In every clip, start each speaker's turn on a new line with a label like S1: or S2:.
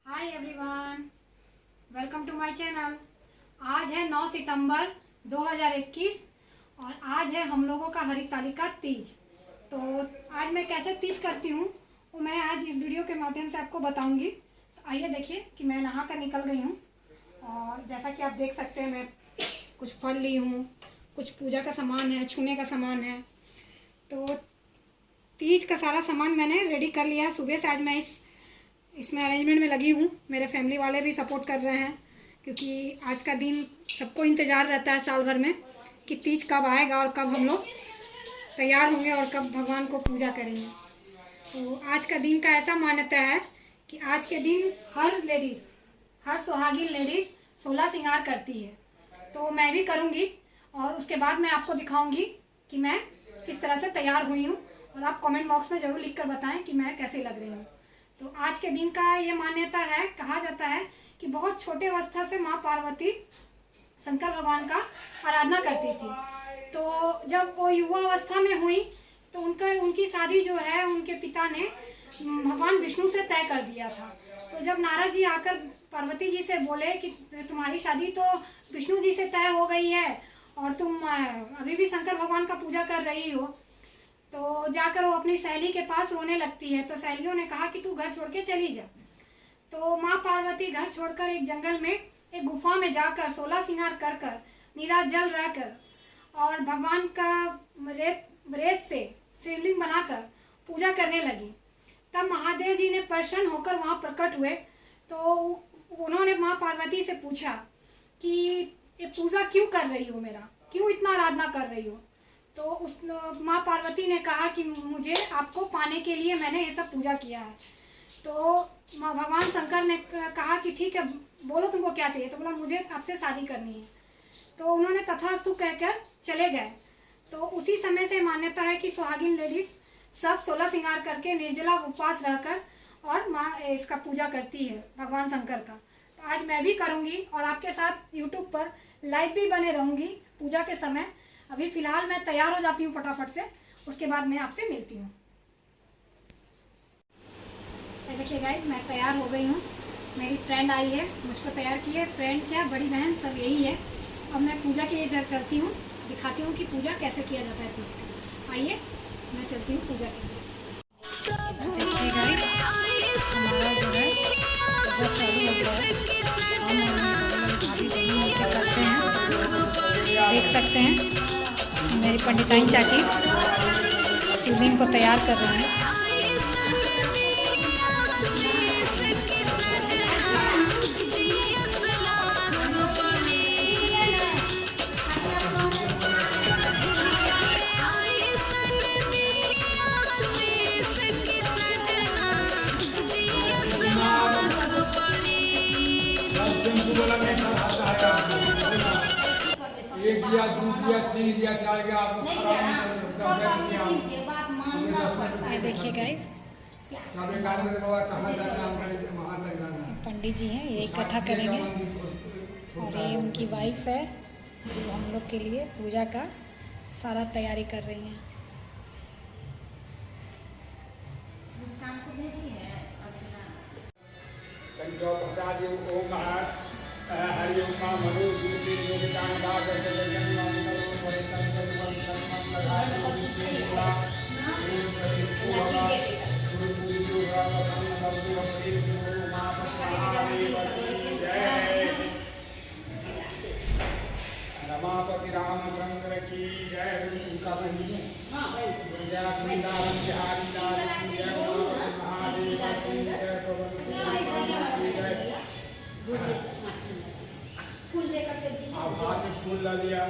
S1: Hi everyone, welcome to my channel. आज है 9 सितंबर 2021 और आज है हम लोगों का हरितालिका तीज। तो आज मैं कैसे तीज करती हूँ वो मैं आज इस वीडियो के माध्यम से आपको बताऊंगी। तो आइए देखिए कि मैं नहा कर निकल गई हूँ और जैसा कि आप देख सकते हैं मैं कुछ फल ली हूँ, कुछ पूजा का सामान है, छूने का सामान है। तो तीज का सारा सामान मैंने रेडी कर लिया है। सुबह से आज मैं इसमें अरेंजमेंट में लगी हूँ। मेरे फैमिली वाले भी सपोर्ट कर रहे हैं क्योंकि आज का दिन सबको इंतज़ार रहता है साल भर में कि तीज कब आएगा और कब हम लोग तैयार होंगे और कब भगवान को पूजा करेंगे। तो आज का दिन का ऐसा मान्यता है कि आज के दिन हर सुहागिन लेडीज़ 16 श्रृंगार करती है। तो मैं भी करूँगी और उसके बाद मैं आपको दिखाऊँगी कि मैं किस तरह से तैयार हुई हूँ और आप कमेंट बॉक्स में ज़रूर लिख कर बताएँ कि मैं कैसे लग रही हूँ। तो आज के दिन का ये मान्यता है, कहा जाता है कि बहुत छोटे अवस्था से माँ पार्वती शंकर भगवान का आराधना करती थी। तो जब वो युवा अवस्था में हुई तो उनकी शादी जो है उनके पिता ने भगवान विष्णु से तय कर दिया था। तो जब नारद जी आकर पार्वती जी से बोले कि तुम्हारी शादी तो विष्णु जी से तय हो गई है और तुम अभी भी शंकर भगवान का पूजा कर रही हो, तो जाकर वो अपनी सहेली के पास रोने लगती है। तो सहेलियों ने कहा कि तू घर छोड़ के चली जा। तो माँ पार्वती घर छोड़कर एक जंगल में एक गुफा में जाकर 16 श्रृंगार कर कर नीराजल रहकर और भगवान का रेत से शिवलिंग बनाकर पूजा करने लगी। तब महादेव जी ने प्रसन्न होकर वहाँ प्रकट हुए। तो उन्होंने माँ पार्वती से पूछा कि ये पूजा क्यों कर रही हो, मेरा क्यों इतना आराधना कर रही हो। तो उस माँ पार्वती ने कहा कि मुझे आपको पाने के लिए मैंने ये सब पूजा किया है। तो भगवान शंकर ने कहा कि ठीक है, बोलो तुमको क्या चाहिए। तो बोला मुझे आपसे शादी करनी है। तो उन्होंने तथास्तु कहकर चले गए। तो उसी समय से मान्यता है कि सुहागिन लेडीज सब 16 श्रृंगार करके निर्जला उपवास रहकर और माँ इसका पूजा करती है भगवान शंकर का। तो आज मैं भी करूँगी और आपके साथ यूट्यूब पर लाइव भी बने रहूँगी पूजा के समय। अभी फ़िलहाल मैं तैयार हो जाती हूँ फटाफट से, उसके बाद मैं आपसे मिलती हूँ। देखिए गाइस, मैं तैयार हो गई हूँ। मेरी फ्रेंड आई है, मुझको तैयार की है। फ्रेंड क्या, बड़ी बहन, सब यही है। अब मैं पूजा के लिए चलती हूँ, दिखाती हूँ कि पूजा कैसे किया जाता है तीज का। आइए मैं चलती हूँ पूजा के लिए। देखिए गाइस, हमारा जो है पूजा चालू हो गया है। देख सकते हैं मेरी पंडिताइन चाची शिवलिंग को तैयार कर रहे हैं।
S2: एक दिया, दो दिया, तीन दिया, चार दिया,
S1: देखिए गाइस, पंडित जी हैं, ये कथा करेंगे और ये उनकी वाइफ है जो हम लोग के लिए पूजा का सारा तैयारी कर रही हैं।
S3: मुस्कान को भेजी है अर्चना।
S2: हरि ओम मनो दूती योगदान बाग जगन नाम परे तंत्र सम्मान लगाए पूरा रमापति रामचंद्र की जय। उनका बनी है जय वृंदावन बिहारी लाल की जय, महादेव की जय, पवन की जय। हाथ में फूल ला लिया।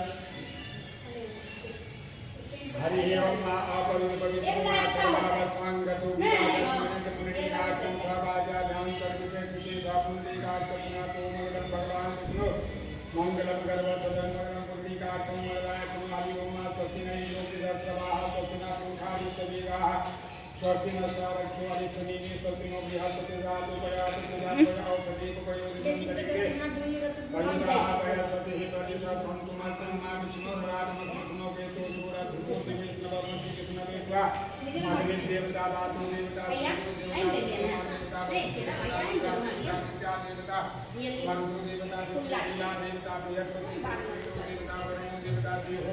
S2: हरि ओम आपरुण पवित्र सर्वावतांगतो विराजमान पुण्यनाथं सर्वाजा ध्यान सर्वसे विशेष पुण्यनाथं मंगलम भगवान विष्णु मंगलम गर्भवदन मंगलम पुण्यनाथं वरदायकं हरि ओम स्वस्ति न योगि दर्शवाः स्वस्ति न पुरुषाः सवेगाः स्वस्ति न स्वारक्षवारि पुनीनि स्वस्ति नो बृहस्पति रातो प्रयातो प्रजापति औषधि उपयोगिनन्दरिके परिग्रह प्रयासति हि परिषद संतुमतं मा विष्णु राजमग्नो केतो दूरा धुतो दिवेश नवमति कितना बेत्वा मानवी देवता दातु देवता देवता वरुण देवता देवता देवता बृहस्पति देवता वरुण देवता देव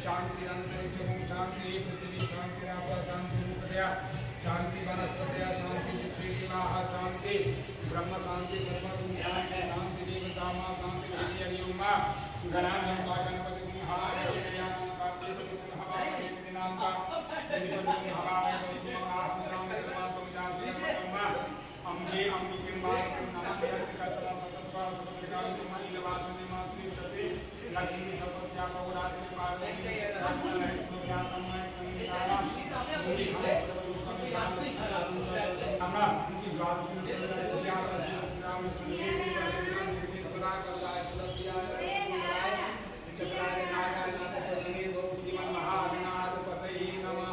S2: शांति अंतरिक्ष ओम शांति पृथ्वी शांति आप शांति मुक्तया शांति वनस्पति शांति पृथ्वी विवाह शांति ब्रह्म शांति सर्व शांति शांति देवता मां शांति हरि ओम गणानां गणपति हवाय क्रियानां कार्तिक हवाय दिनांका दिनपति हवाय महाम राम परमात्मा विद्या अम्बे अम्बिके मां नमः कतरा पतस्वा पतस्कार मणि वासने मासि सते लक्ष्मी सपत्या पौराणिक पार्वती रामचंद्र सूर्या समय संगीतावा मुनि हमरा किसी द्वार से पूजा राम संगीत सदा करता है तुलसिया चक्राय नागाय नागपतये जीवन महाविनाद पतये नमः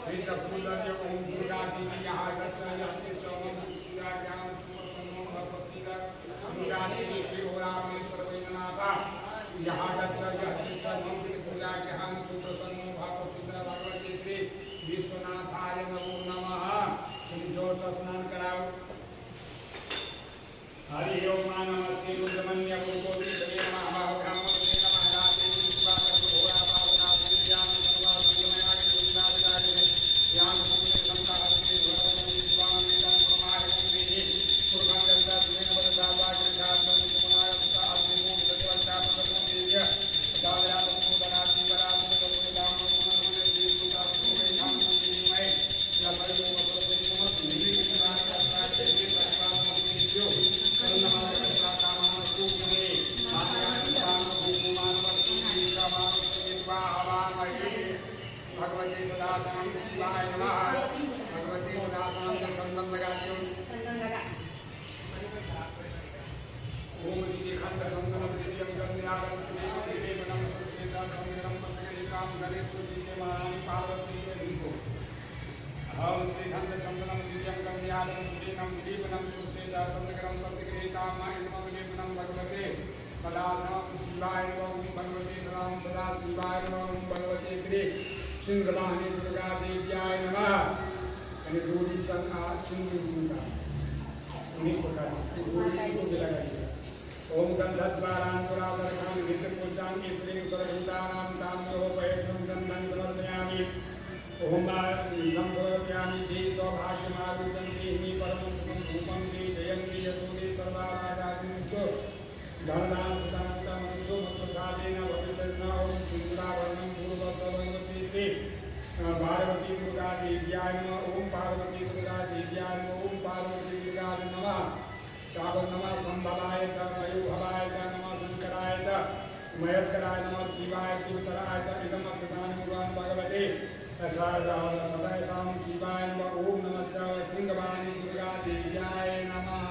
S2: हित फूलर्य ओम दुर्गा देवी यहाँ गच्छ यस्ते चौमन पूजा ज्ञान सुमनो भगवती का पूजा देवी श्री ओरामेश्वर वैद्यनाथा यहाँ गच्छ यस्ते चौमन पूजा ज्ञान सुप्रसन्नो भगवती भगवती श्री विश्वनाथाय नमो नमः तुम जोर से स्नान कराओ हरि ओम नमस्ते रुद्रमन्य गुरुकोटि देवे नमः ब्रह्मणे नमः राते विश्वाकर घोरा पावना ज्ञान सर्वा सुमया गुरुदा विदारे ज्ञान सुने संतारते भगवती स्वामी दान कुमार कुंडी पूर्वांगता सुने बरसा बाग जातन कुमार साधु मुक्त देवता पदमोदिय दावरा मुदरा दिवरा मुदराम मुने जीवता सुने धाम मुनिमय लपरि मुक्त निधि कुमार करता देवी परमात्मा मुनियो भगवती सदासां शिवाय नमः भगवती सदासां चंदन लगाते ओम श्री खंड संगम दिव्यम कन्यागम देवनम सुचेता संगम पत्रकाम गणेश जी के महारानी पार्वती के दीपो हम श्री खंड संगम दिव्यम कन्यागम देवनम सुचेता संगम पत्रकाम देवनम भगवते सदासां शिवाय नमः भगवती सदा शिवाय नमः भगवती श्री सिंहवाहिनी दुर्गा देव्याय नमः यानी दूरी संघा सिंह दुर्गा उन्हीं प्रकार की दूरी को लगाइए ओम गंधद्वारांतरादरकां विष्णुपूजां स्त्री सर्वभूतानां ताम्यो वैष्णवं गन्धं समर्पयामि ओम नमः भगवत्यामि देतो भाष्यमारुतं देहि परमं रूपं ते जयन्ति यतोदे सर्वाराधानितो धर्मां सुतां मनुष्योत्सादेन भविष्यन्न ओम सुंदरावर्णं पूर्वभगवती श्री पार्वती दुर्गा देव्याय नमः ओम पार्वती दुर्गा देव्याय नमः ओम पार्वती दुर्गा नमः चावल नमः संभवाय च मयूभवाय च नमः शंकराय च मयस्कराय नमः शिवाय शिवतराय च इदं प्रधान भगवते सदासां शिवाय नमः ओम नमः सिंहवाहिनी दुर्गा देव्याय नमः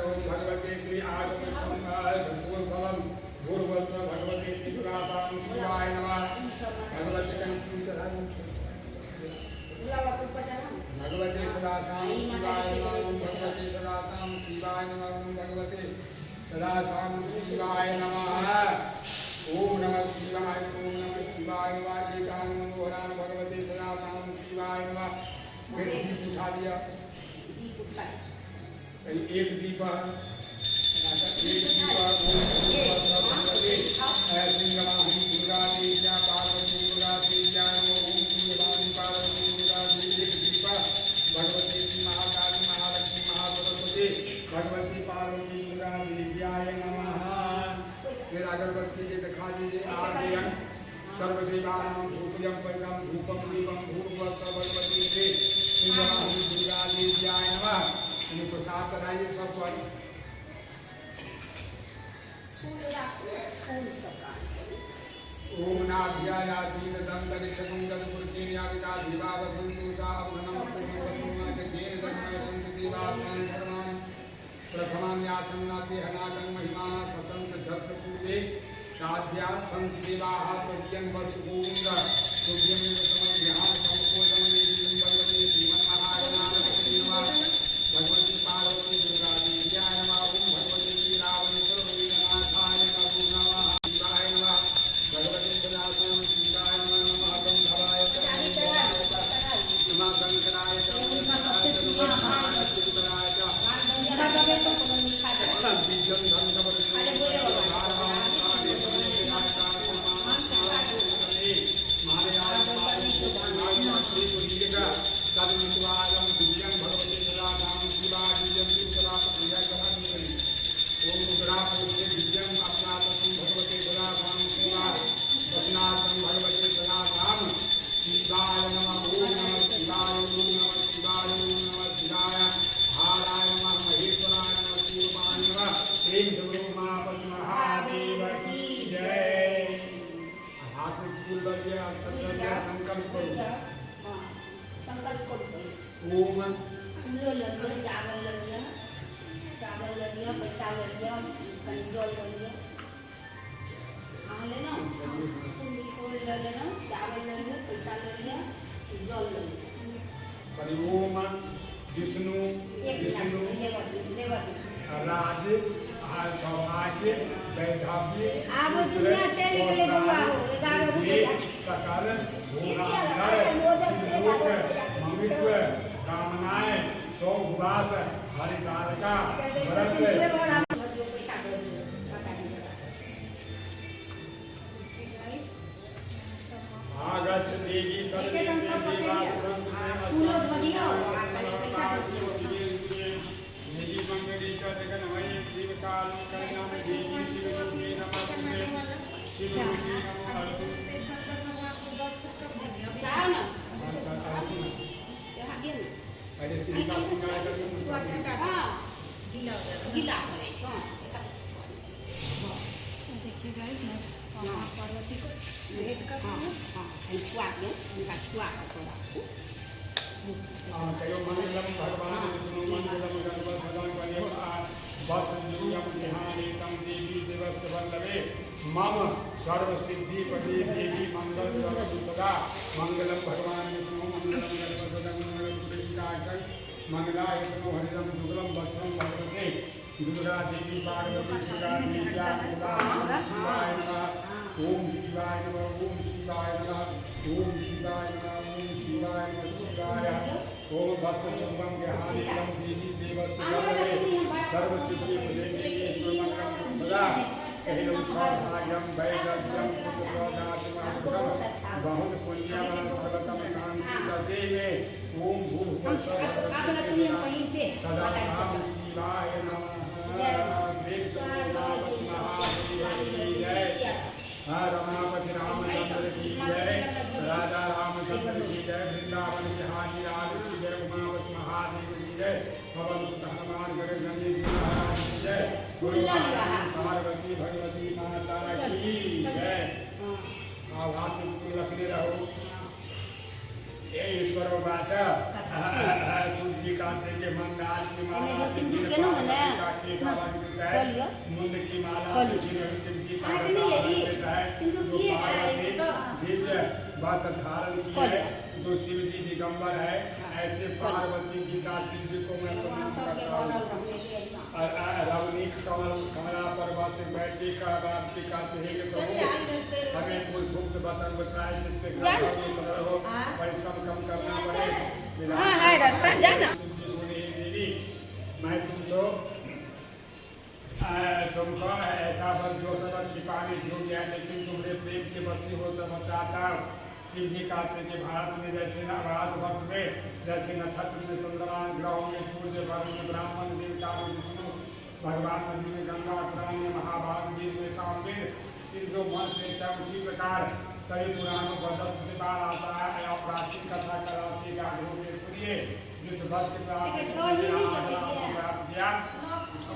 S2: ओम भगवते श्री आगमन भूर्वस्व भगवते त्रिपुरापां शिवाय नमः भगवते सदासां शिवाय नमः भगवते सदासां शिवाय नमः भगवते सदासां शिवाय नमः ओम नमः शिवाय ओम नमः शिवाय वाजिकां नमोराम भगवते सदासां शिवाय नमः फिर दीप उठा दिया एक दीप सिंहवाहिनी दुर्गा देव्या पार्वती दुर्गा देव्या ओम सिंहवाहिनी पार्वती दुर्गा देवी दीप भगवती महाकाली महालक्ष्मी महासरस्वती भगवती पार्वती दुर्गा देव्याय नमः फिर अगरबत्ती के दिखा दीजिए आगे सर्वसेवानां धूपयं परिणम धूपं दीपं भूर्भुवस्सुः भगवती श्री सिंहवाहिनी दुर्गा देव्याय नमः इन्हें प्रसाद कराइए सब पर ओम नाभ्यायातीत संतरिक्षकं गदपुरकीन्याविता दिवावधुषा अवनम पूर्णवतुमा जगेन जगमय संतदेवात्मान धर्मान प्रथमान्यासन्नाते हनागं महिमाना स्वतंत्र धत्र पूजे साध्या संतदेवाः प्रदियं वसुगोविंद तुभ्यं समं ध्यान समकोदं वेदिं भगवते श्रीमन्महागणाधिपतये नमः भगवती पार्वती दुर्गा देव्याय नमः ओम भगवते श्रीरावणेश्वर वेदनाथाय नमः शिवाय नमः भगवते सदाशिव शिवाय नमः नमः गंधर्वाय नमः शंकराय
S3: संकल्प करो
S2: ओम
S3: फूलो ले लिया, चावल ले लिया, पैसा ले लिया, जल ले लिया, लेना फूल ले लेना, चावल ले लिया, पैसा ले लिया, जल ले लिया।
S2: ओम विष्णु राज सौभाग्य वैधाव्य
S1: आब दुनिया चल गेलै बौआ हो 11 बजे
S2: सकल ममित्व कामनाएं सौभास हरितारका भरत आगच्छ देवी सर्वे देवा
S1: फूलो बढ़िया
S2: निधि मंगली जगन्मयी शिव काली कल्याण देवी शिवरूपी नमस्ते शिवरूपी नमो
S3: चाहो ना
S2: अरे श्री काली
S3: हाँ गीला करे छो
S1: देखिए गाइस मैं पार्वती को भेंट करती हूँ
S3: छुआ के उनका छुआ
S2: कयो मंगलम भगवान विष्णु मंगलम गणपति भगवान बलियम वत्सल्यम ध्यानेतम देवी दिवस वल्लभे मम सर्व सिद्धि पदे देवी मंगल सर्वदा मंगलम भगवान विष्णु मंगलम गणपति मंगलम पुंडरीकाक्षं मंगलाय विष्णु हरिदम शुक्लम वस्त्रम भगवते दुर्गा देवी पार्वती शिवा विद्या शिवाय नमः ओम शिवाय नमः ओम शिवाय नमः ओम शिवाय नमः ओम शिवाय नमः शिवाय ओम भक्त शुभम ज्ञानेकम देवी सेवस्ते सर्वसिद्धि प्रदे मंगलम सदा कहिलम सौभाग्यम वैराग्यम पुत्रदासमहंसम बहुत पुण्यवनं भगवतम कांति देवे ओम भूर्भुवस्सुः सदा शिवाय नमः रमापति रामचंद्र की जय राजा रामचंद्र की जय वृंदावन बिहारी लाल की जय उमावती महादेव की जय पवन सुत हनुमान गरुड़ नंदी जी महाराज की जय पार्वती भगवती माता की जय हाथ में रखने रहो ईश्वर बात तुलसी कांते के मंदार की माला मुंड की माला बात धारण की है जो शिव जी दिगंबर है ऐसे पार्वती जी का शिव जी को मैं रवनीक कमला पर्वत से बैठे का बात की कहते हैं कि प्रभु हमें कोई गुप्त बतन बताए जिससे परिश्रम कम करना पड़े मैं तुमको ऐसा बल जो सब छिपाने जो गया लेकिन तुम्हारे प्रेम से बसी हो सब चाहता शिव जी कहते कि भारत में जैसे न भारत वर्ष में जैसे नक्षत्र में चंद्रमान ग्रहों में सूर्य वर्ण में ब्राह्मण देवता में विष्णु भगवान नदी में गंगा पुराण में महाभारत जी में कामवीर इन जो मन से उसी प्रकार कई पुराणों पर 10 से बार आता है और प्राचीन कथा कराती गाड़ियों के सुनिए जिस भक्त प्राप्त किया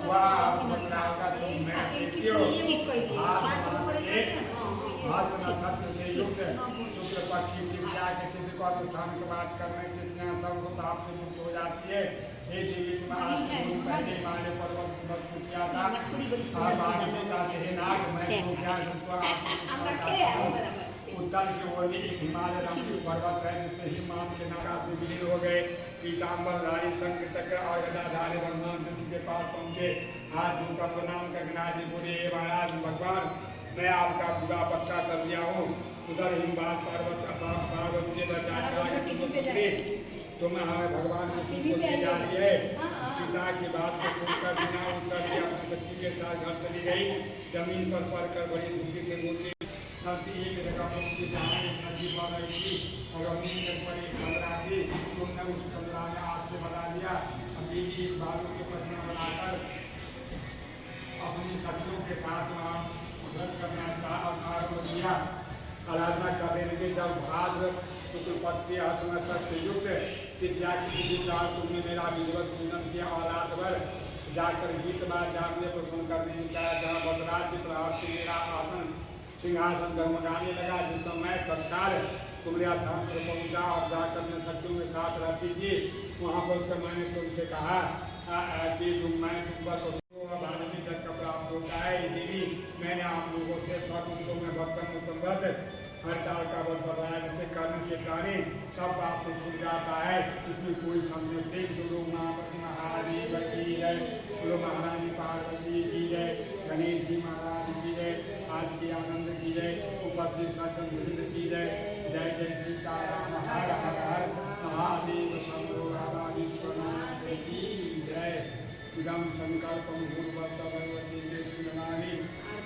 S2: वह हाथ नक्षत्र से युक्त शुक्ल पक्षी की विद्या के किसी को अनुष्ठान की बात करने की सब ताप से मुक्त हो जाती है हे देवी पहले माने पर्वत किया था नाग मैं उत्तर की ओर में एक हिमालय नाम की पर्वत है जिससे हिमालय के नागा से विलीन हो गए पीताम्बर धारी शंख चक्र और गदाधारी भगवान जी के पास पहुंचे आज उनका प्रणाम करना जी बोले महाराज भगवान मैं आपका पूरा पक्का कर दिया हूँ उधर हिमवाद पार्वती से बचाने तुम्हें हमें भगवान की जा रही है पिता की बात को सुनकर बिना उत्तर दिया अपने बच्ची के साथ घर चली गई जमीन पर पड़कर बड़ी दुखी से मूर्ति नदी एक रकम की नदी पर रही थी और अपनी पर एक कमरा थी, तुमने उस कमरा में हाथ से बना दिया। अभी भी बालों के पत्तियां बनाकर अपनी सखियों के साथ वहाँ व्रत करना आरम्भ किया। आराधना करने लगे। जब भाद्र शुक्ल पक्ष के असमय से युक्त तिथिया की दिन तुमने मेरा विधिवत पूजन किया और रात भर जाकर गीत बात जाने प्रसन्न करने का जहाँ बदराज प्रभाव से मेरा आसन सिंहासन गमगाने लगा। जिस समय तत्काल तुम्हारे स्थान पर पहुँचा और जाकर मैं सखियों के साथ रहती थी। वहाँ पर मैंने तुमसे कहा कि मैं तुम पर भारतीय जग का प्राप्त होता है। देवी मैंने आप लोगों से स्वतंत्रों में बर्तन मुसम्मत हड़ताल का बल बताया, जिसे करने के कारण सब बात से छूट जाता है। इसमें कोई समझ नहीं। गुरु महादेव की जय, गुरु महारानी पार्वती की जय, गणेश जी महाराज की जय, आज की आनंद की जय, उपस्थित सचंद की जय। जय जय सीताराम हर हर महादेव शंभो राधा विश्वनाथ की जय। इदं संकल्पं भूर्भुवस्सु भगवती देवी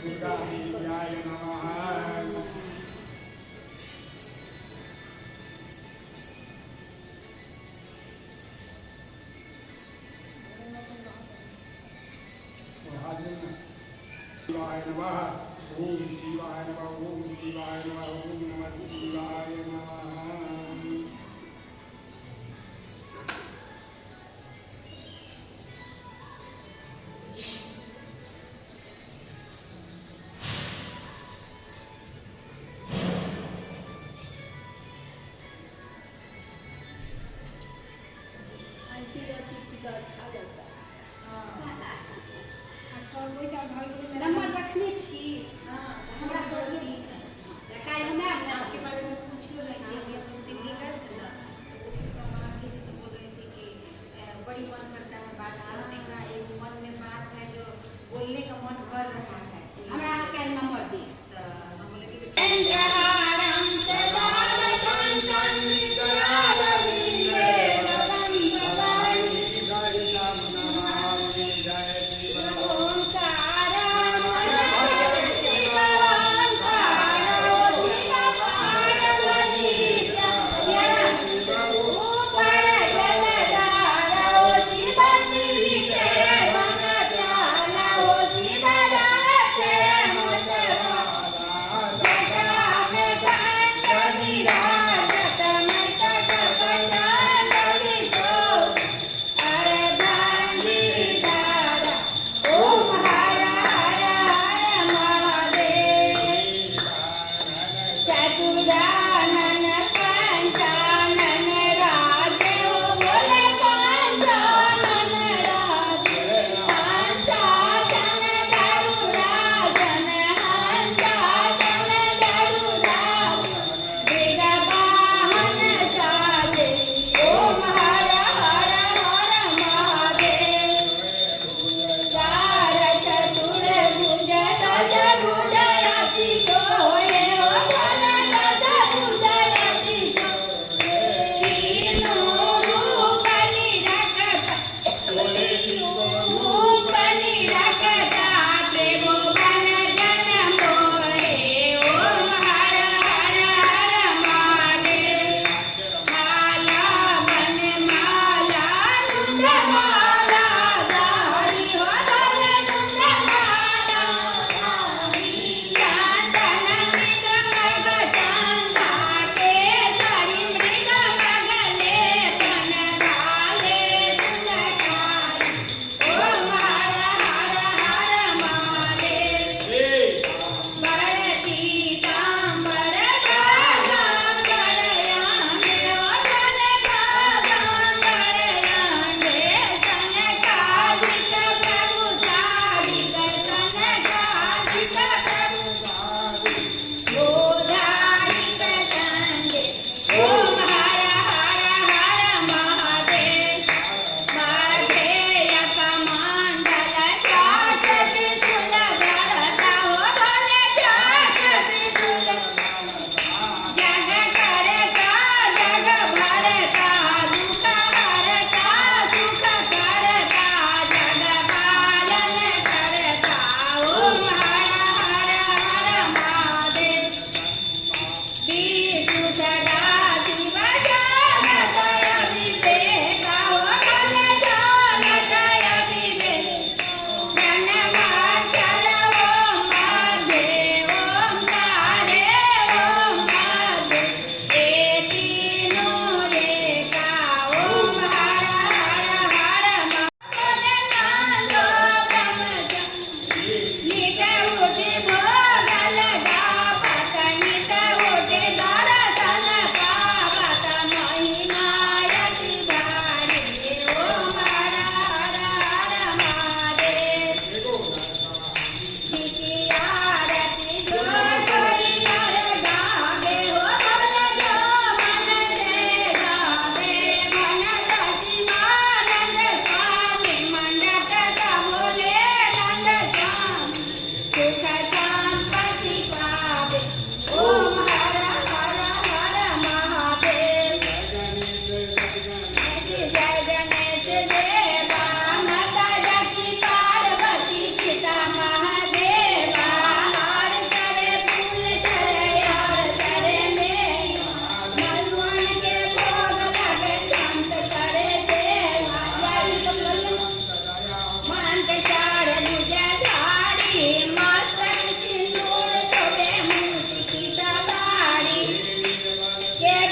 S2: दुर्गा देव्याय नमः। शिवाय नमः। ओम शिवाय नमः। ओम शिवाय नमः। ओम नमः शिवाय नमः।
S3: अच्छा लगता है।
S1: सब कोई चार भाई को मेरा
S3: नंबर रखने छी। हमरा तो काल हमें
S4: आपके बारे में पूछियो रही थी। अभी हम लोग दिल्ली गए थे ना, तो उस चीज़ का माँ की थी तो बोल रही थी कि बड़ी मन करता है बात करने का। एक मन में बात है जो बोलने का मन कर रहा है।
S3: हमरा काल नंबर दी।
S4: तो हम बोले कि
S2: जय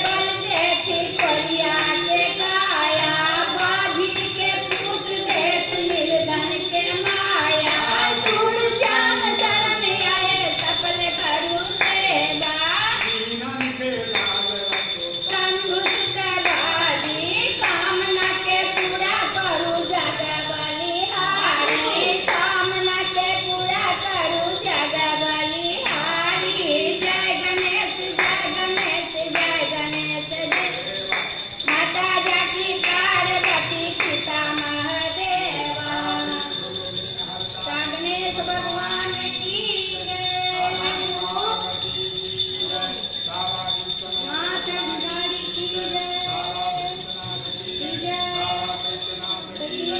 S3: बल देती कोरिया के काया बाजिर के पूत देत निर्धन के माया सूर श्याम शरण आए सफल करू देगा
S2: दीनन के लाल रंगो
S3: संभुत बाजी कामना के पूरा करू जग बलिहारी कामना के पूरा करू जग बलिहारी जय गणेश जय गणेश जय गणेश जय माता जाकी पार्वती पिता महादेवा गणेश भगवान की जय माता गुजारी की जय की जय की जय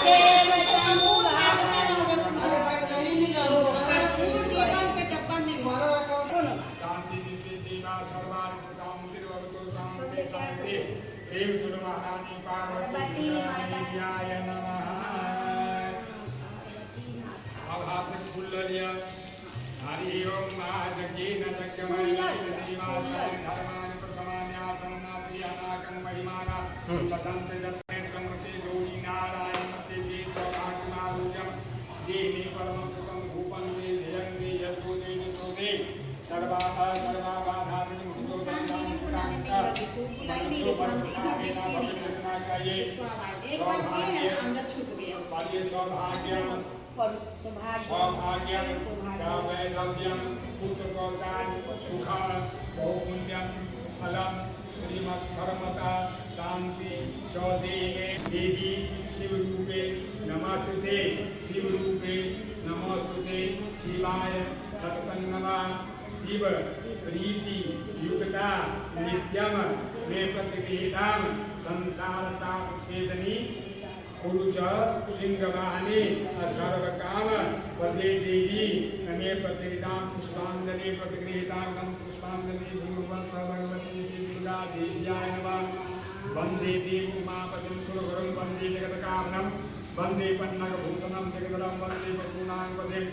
S3: देव शंभु
S2: शांति देवा सर्वार्थ शांति भवतु शांति शांति प्रेम गुरु महारानी पार्वती देव्याय नमः अब हाथ में फूल ले लिया हरि ओम महाजगीन जगमय श्रीवासाय धर्माय प्रसमान्यासन्ना प्रियानाकं महिमाना सतंत जत्रेन कमते गौरी नारायण मते देव भागमारुजम देहि परमं सुखं भूपं मे ध्यं मे यशो देन सोदे सर्वा सर्वा बाधानि मुक्तो
S4: उसको आवाज एक बार बोले ना अंदर छूट गया
S2: सौभाग्यम सौभाग्यम वैधव्यम पुत्रकौतान सुखम बहुपुण्यम फलम श्रीमत्परमता शांति चौदेवे देवी शिवरूपे नमस्ते शिवरूपे नमोस्तुते शिवाय सततन्नवा शिव प्रीति युक्ता नित्यम मे प्रतिगृहीताम संसारता वेदनी पुरुष सिंहवाहने सर्वकाम पदे देवी मे प्रतिगृहीताम पुष्पांजलि प्रतिगृहीताम पुष्पांजलि भगवती दुर्गा देव्याय नमः वंदे देव उमापतिं सुरगुरुं वंदे जगत्कारणं वंदे पन्नगभूषणं जगदलं वंदे पशूनां पतिं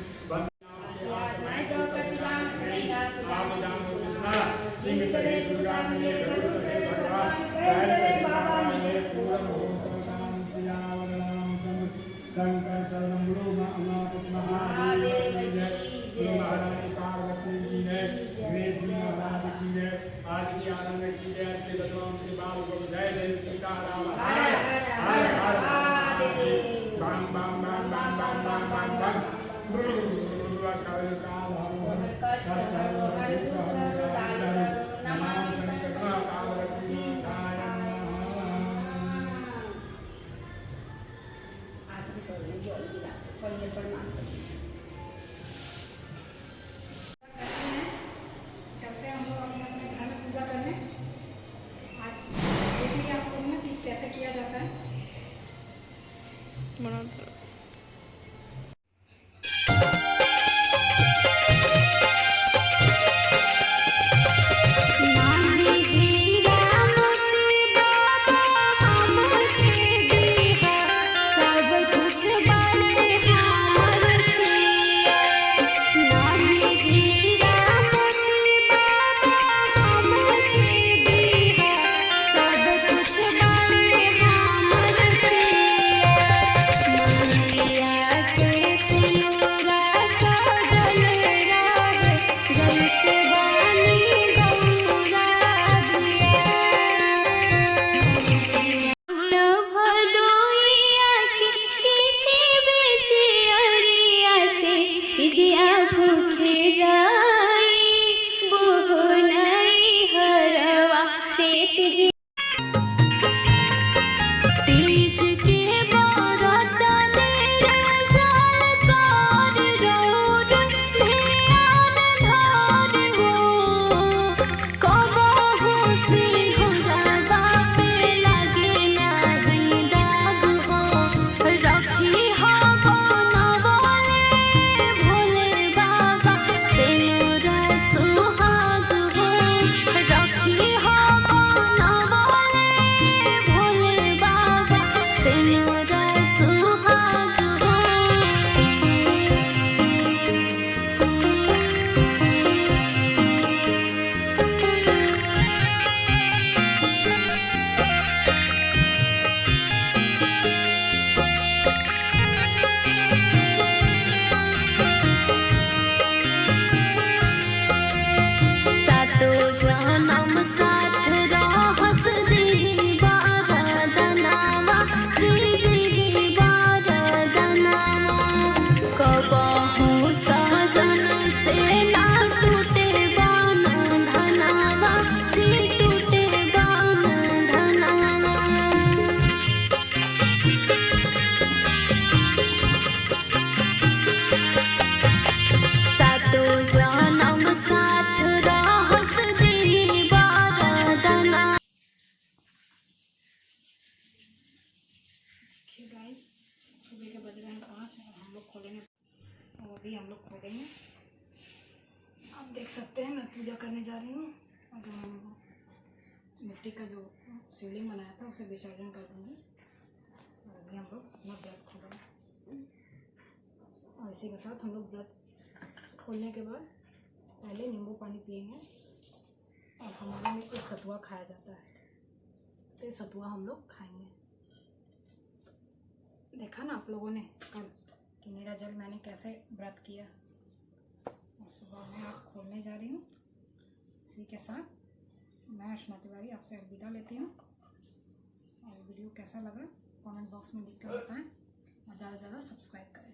S2: सिंह करे दुर्गा मिले भगवान बाबा मिले पूर्ण हो शंकर शरणं गुरु महादेव जय महारानी पार्वती की जय गणेश जी महाराज की जय आज की आनंद की जय के भगवान के बाल को जय जय सीताराम हर हर हर महादेव बम बम बम बम बम बम बम बम कर काल हम
S1: चलते हैं हम लोग अपने अपने घर में पूजा करने। आज देख लिया आप लोगों ने तीज कैसे करने जा रही हूँ और जो मैंने वो मिट्टी का जो शिवलिंग बनाया था उसे विसर्जन कर दूँगी। और अभी हम लोग अपना व्रत खोलेंगे और इसी के साथ हम लोग व्रत खोलने के बाद पहले नींबू पानी पिएंगे और हमारे में कुछ सतुआ खाया जाता है, तो ये सतुआ हम लोग खाएंगे। देखा ना आप लोगों ने कल कि मेरा जल मैंने कैसे व्रत किया। और सुबह मैं आप खोलने जा रही हूँ। इसी के साथ मैं अश्मा तिवारी आपसे अलविदा लेती हूँ। और वीडियो कैसा लगा कमेंट बॉक्स में लिख कर बताएं और ज़्यादा से ज़्यादा सब्सक्राइब करें।